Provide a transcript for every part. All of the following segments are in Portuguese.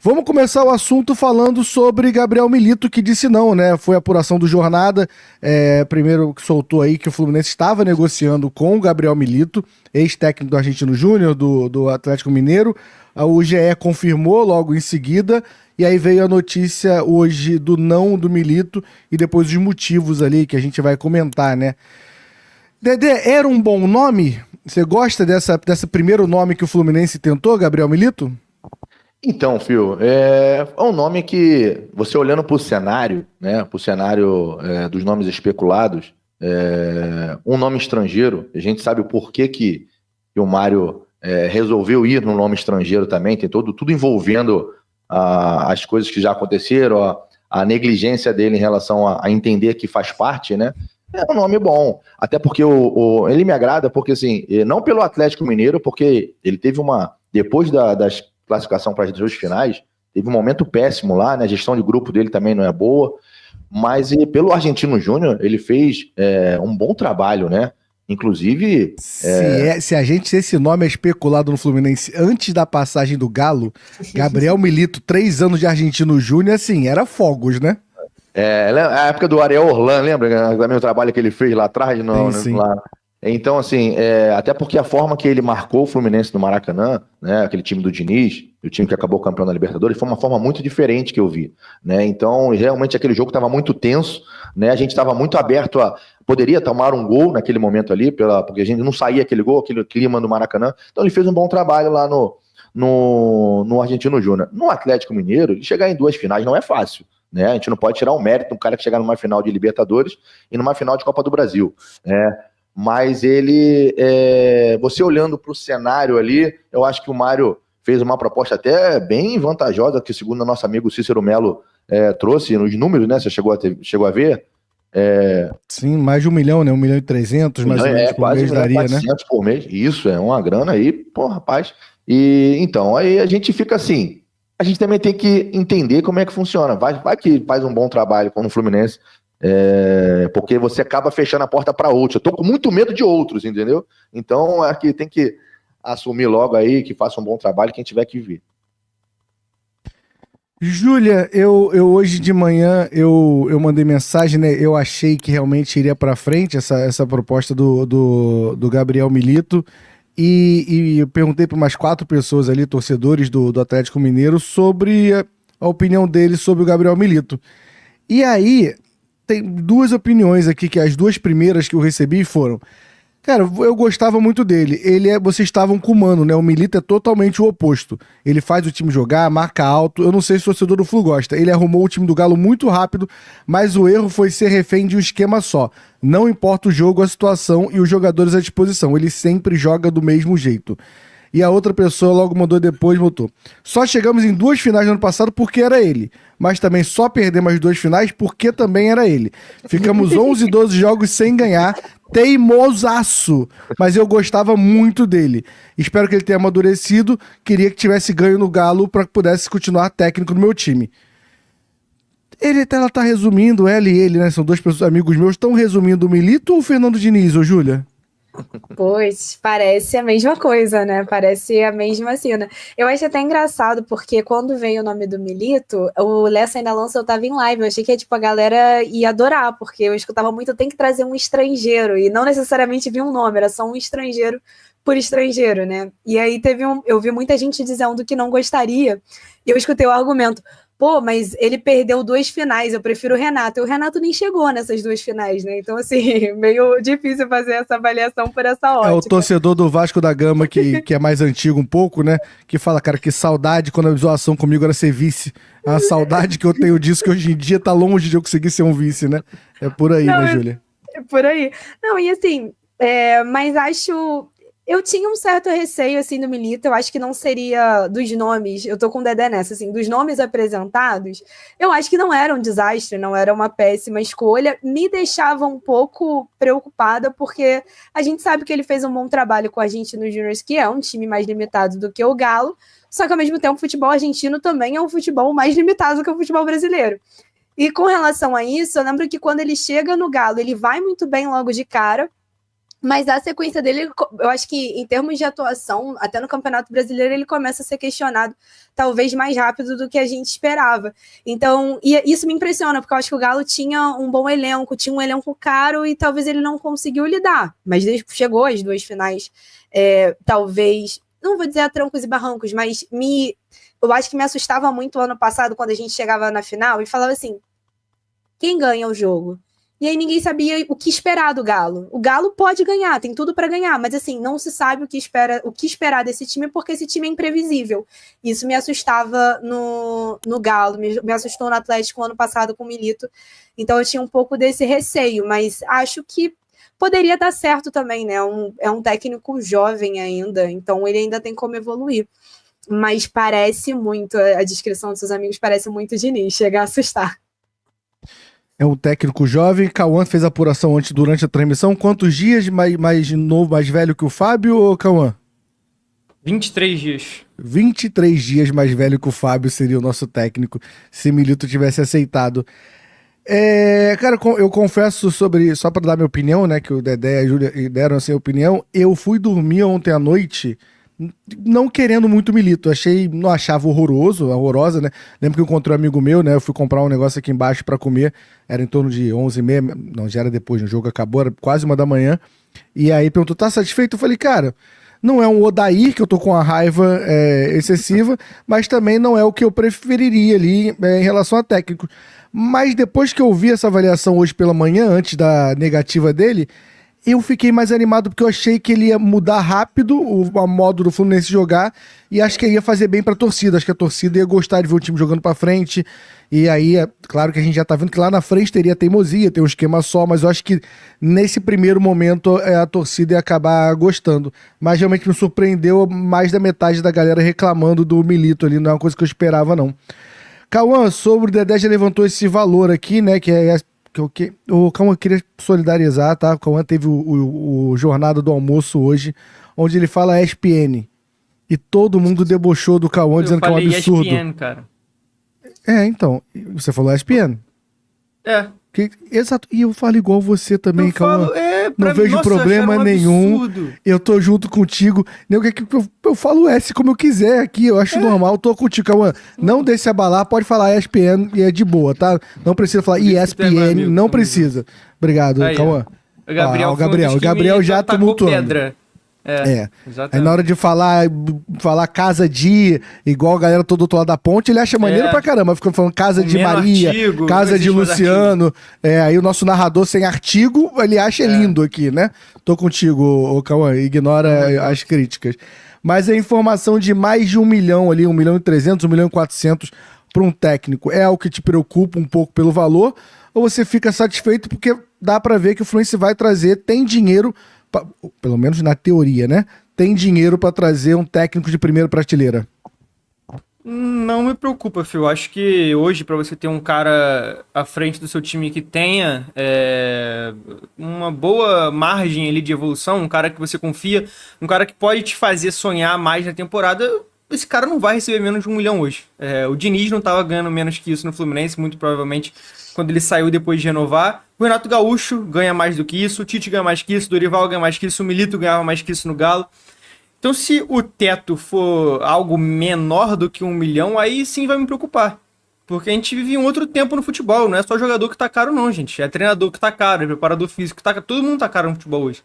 Vamos começar o assunto falando sobre Gabriel Milito, que disse não, né? Foi a apuração do Jornada, primeiro que soltou aí que o Fluminense estava negociando com o Gabriel Milito, ex-técnico do Argentino Júnior, do Atlético Mineiro. O GE confirmou logo em seguida, e aí veio a notícia hoje do não do Milito e depois os motivos ali que a gente vai comentar, né? Dedé, era um bom nome? Você gosta desse primeiro nome que o Fluminense tentou, Gabriel Milito? Então, Fio, é um nome que, você olhando para o cenário, né, para o cenário dos nomes especulados, um nome estrangeiro, a gente sabe o porquê que o Mário resolveu ir no nome estrangeiro também, tem tudo envolvendo as coisas que já aconteceram, a negligência dele em relação a entender que faz parte, né? É um nome bom, até porque ele me agrada, porque assim, não pelo Atlético Mineiro, porque ele teve depois das classificação para as duas finais, teve um momento péssimo lá, né? A gestão de grupo dele também não é boa, mas pelo Argentino Júnior, ele fez um bom trabalho, né? Inclusive... Se esse nome é especulado no Fluminense antes da passagem do Galo, Gabriel Milito, 3 anos de Argentino Júnior, assim, era fogos, né? A época do Ariel Orlan, lembra também o trabalho que ele fez lá atrás? Sim. Lá. Então, assim, até porque a forma que ele marcou o Fluminense no Maracanã, né, aquele time do Diniz, o time que acabou campeão da Libertadores, foi uma forma muito diferente que eu vi, né? Então, realmente aquele jogo estava muito tenso, né? A gente estava muito aberto poderia tomar um gol naquele momento ali, porque a gente não saía aquele gol, aquele clima do Maracanã. Então, ele fez um bom trabalho lá no Argentino Júnior. No Atlético Mineiro, ele chegar em 2 finais não é fácil, né? A gente não pode tirar o mérito do cara que chegar numa final de Libertadores e numa final de Copa do Brasil, né? Mas ele, você olhando para o cenário ali, eu acho que o Mário fez uma proposta até bem vantajosa, que segundo o nosso amigo Cícero Melo trouxe nos números, né? Você chegou a ver? Sim, mais de 1 milhão, né? 1.300.000, mais ou menos, por mês daria, né? 400 por mês, isso, é uma grana aí, pô, rapaz. E então, aí a gente fica assim, a gente também tem que entender como é que funciona. Vai que faz um bom trabalho com o Fluminense, porque você acaba fechando a porta para outros. Eu tô com muito medo de outros, entendeu? Então, aqui tem que assumir logo aí, que faça um bom trabalho, quem tiver que vir. Júlia, eu hoje de manhã eu mandei mensagem, né? Eu achei que realmente iria para frente essa proposta do Gabriel Milito e eu perguntei para umas 4 pessoas ali, torcedores do Atlético Mineiro, sobre a opinião deles sobre o Gabriel Milito. E aí tem 2 opiniões aqui, que as 2 primeiras que eu recebi foram: cara, eu gostava muito dele. Vocês estavam com o Mano, né? O Milito é totalmente o oposto. Ele faz o time jogar, marca alto. Eu não sei se o torcedor do Flu gosta. Ele arrumou o time do Galo muito rápido, mas o erro foi ser refém de um esquema só. Não importa o jogo, a situação e os jogadores à disposição. Ele sempre joga do mesmo jeito. E a outra pessoa logo mandou depois, botou: só chegamos em 2 finais no ano passado porque era ele. Mas também só perdemos as 2 finais porque também era ele. Ficamos 11, 12 jogos sem ganhar. Teimosaço. Mas eu gostava muito dele. Espero que ele tenha amadurecido. Queria que tivesse ganho no Galo para que pudesse continuar técnico no meu time. Ela tá resumindo, ela e ele, né? São 2 pessoas, amigos meus. Estão resumindo o Milito ou o Fernando Diniz, ô Júlia? Pois, parece a mesma coisa, né? Parece a mesma cena. Eu acho até engraçado, porque quando veio o nome do Milito, o Lessa ainda lançou, eu tava em live, eu achei que tipo, a galera ia adorar, porque eu escutava muito, tem que trazer um estrangeiro, e não necessariamente vir um nome, era só um estrangeiro por estrangeiro, né? E aí eu vi muita gente dizendo que não gostaria, e eu escutei o argumento: pô, mas ele perdeu 2 finais, eu prefiro o Renato. E o Renato nem chegou nessas 2 finais, né? Então, assim, meio difícil fazer essa avaliação por essa ótica. É o torcedor do Vasco da Gama, que é mais antigo um pouco, né? Que fala, cara, que saudade quando a zoação comigo era ser vice. A saudade que eu tenho disso, que hoje em dia tá longe de eu conseguir ser um vice, né? É por aí, não, né, Júlia? É por aí. Não, e assim, mas acho... Eu tinha um certo receio, assim, do Milito. Eu acho que não seria dos nomes, eu tô com o Dedé nessa, assim, dos nomes apresentados, eu acho que não era um desastre, não era uma péssima escolha. Me deixava um pouco preocupada, porque a gente sabe que ele fez um bom trabalho com a Argentino Juniors, que é um time mais limitado do que o Galo, só que ao mesmo tempo o futebol argentino também é um futebol mais limitado do que o futebol brasileiro. E com relação a isso, eu lembro que quando ele chega no Galo, ele vai muito bem logo de cara, Mas a sequência dele, eu acho que em termos de atuação, até no Campeonato Brasileiro, ele começa a ser questionado talvez mais rápido do que a gente esperava. Então, e isso me impressiona, porque eu acho que o Galo tinha um bom elenco, tinha um elenco caro e talvez ele não conseguiu lidar. Mas chegou às 2 finais, talvez, não vou dizer a trancos e barrancos, mas eu acho que me assustava muito o ano passado quando a gente chegava na final e falava assim, quem ganha o jogo? E aí ninguém sabia o que esperar do Galo. O Galo pode ganhar, tem tudo para ganhar, mas assim, não se sabe o que esperar desse time, porque esse time é imprevisível. Isso me assustava no Galo, me assustou no Atlético ano passado com o Milito. Então eu tinha um pouco desse receio, mas acho que poderia dar certo também, né? É um técnico jovem ainda, então ele ainda tem como evoluir. Mas parece muito, a descrição dos seus amigos parece muito Diniz, chega a assustar. É um técnico jovem. Cauã fez a apuração durante a transmissão. Quantos dias mais novo, mais velho que o Fábio, ou Cauã? 23 dias. 23 dias mais velho que o Fábio seria o nosso técnico, se Milito tivesse aceitado. Cara, eu confesso só para dar minha opinião, né, que o Dedé e a Júlia deram assim a opinião, eu fui dormir ontem à noite não querendo muito Milito, não achava horrorosa, né? Lembro que eu encontrei um amigo meu, né? Eu fui comprar um negócio aqui embaixo pra comer, era em torno de 11h30, não, já era depois, o jogo acabou, era quase 1 da manhã, e aí perguntou, tá satisfeito? Eu falei, cara, não é um Odair, que eu tô com uma raiva excessiva, mas também não é o que eu preferiria ali em relação a técnico. Mas depois que eu vi essa avaliação hoje pela manhã, antes da negativa dele, eu fiquei mais animado porque eu achei que ele ia mudar rápido o modo do Fluminense jogar e acho que ele ia fazer bem pra torcida. Acho que a torcida ia gostar de ver o time jogando pra frente. E aí, claro que a gente já tá vendo que lá na frente teria teimosia, tem um esquema só, mas eu acho que nesse primeiro momento a torcida ia acabar gostando. Mas realmente me surpreendeu mais da metade da galera reclamando do Milito ali, não é uma coisa que eu esperava, não. Cauã, sobre o Dedé já levantou esse valor aqui, né, que é... O Cauã queria solidarizar, tá? O Cauã teve o Jornada do Almoço hoje, onde ele fala ESPN. E todo mundo debochou do Cauã, dizendo que é um absurdo. ESPN, cara. Então. Você falou ESPN? Exato. E eu falo igual você também, Cauã. Não vejo problema nenhum. Absurdo. Eu tô junto contigo. Eu falo S como eu quiser aqui. Eu acho normal. Tô contigo, Cauã. Não deixe se abalar. Pode falar ESPN e é de boa, tá? Não precisa falar ESPN. Não precisa. Obrigado, Cauã. O Gabriel já tumultuando. Pedra. Aí na hora de falar casa de, igual a galera todo outro lado da ponte, ele acha maneiro pra caramba, fica falando casa de Maria, artigo, casa de Luciano, aí o nosso narrador sem artigo, ele acha lindo aqui, né? Tô contigo, Cauã, ignora as críticas. Mas a informação de mais de 1 milhão ali, 1.300.000, 1.400.000 pra um técnico, é algo que te preocupa um pouco pelo valor, ou você fica satisfeito porque dá pra ver que o Fluminense vai trazer, tem dinheiro, pelo menos na teoria, né? Tem dinheiro pra trazer um técnico de primeira prateleira? Não me preocupa, Phil. Acho que hoje, pra você ter um cara à frente do seu time que tenha uma boa margem ali de evolução, um cara que você confia, um cara que pode te fazer sonhar mais na temporada, esse cara não vai receber menos de 1 milhão hoje. O Diniz não tava ganhando menos que isso no Fluminense, muito provavelmente quando ele saiu depois de renovar. O Renato Gaúcho ganha mais do que isso, o Tite ganha mais que isso, o Dorival ganha mais que isso, o Milito ganhava mais que isso no Galo. Então, se o teto for algo menor do que 1 milhão, aí sim vai me preocupar. Porque a gente vive um outro tempo no futebol, não é só jogador que tá caro não, gente. É treinador que tá caro, é preparador físico que tá caro, todo mundo tá caro no futebol hoje.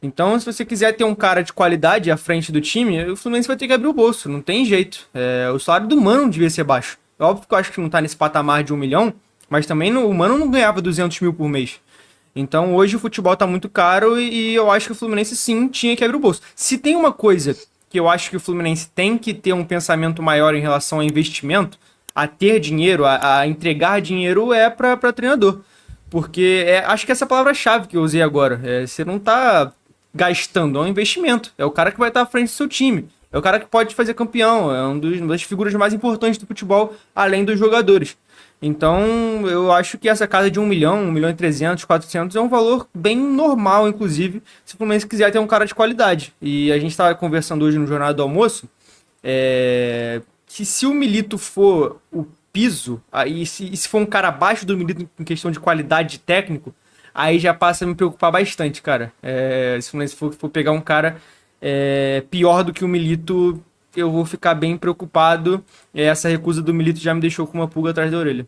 Então, se você quiser ter um cara de qualidade à frente do time, o Fluminense vai ter que abrir o bolso, não tem jeito. O salário do Mano devia ser baixo. É óbvio que eu acho que não tá nesse patamar de 1 milhão, mas também o Mano não ganhava 200 mil por mês. Então hoje o futebol tá muito caro e eu acho que o Fluminense sim tinha que abrir o bolso. Se tem uma coisa que eu acho que o Fluminense tem que ter um pensamento maior em relação a investimento, a ter dinheiro, a entregar dinheiro, é para treinador. Porque acho que essa é a palavra-chave que eu usei agora. Você não tá gastando, é um investimento. É o cara que vai estar à frente do seu time. É o cara que pode fazer campeão. É uma das figuras mais importantes do futebol, além dos jogadores. Então, eu acho que essa casa de 1 milhão, 1.300.000, 400 é um valor bem normal, inclusive, se o Fluminense quiser ter um cara de qualidade. E a gente estava conversando hoje no Jornal do Almoço, que se o Milito for o piso, aí se for um cara abaixo do Milito em questão de qualidade de técnico, aí já passa a me preocupar bastante, cara. Se o Fluminense for pegar um cara pior do que o Milito, eu vou ficar bem preocupado. Essa recusa do Milito já me deixou com uma pulga atrás da orelha.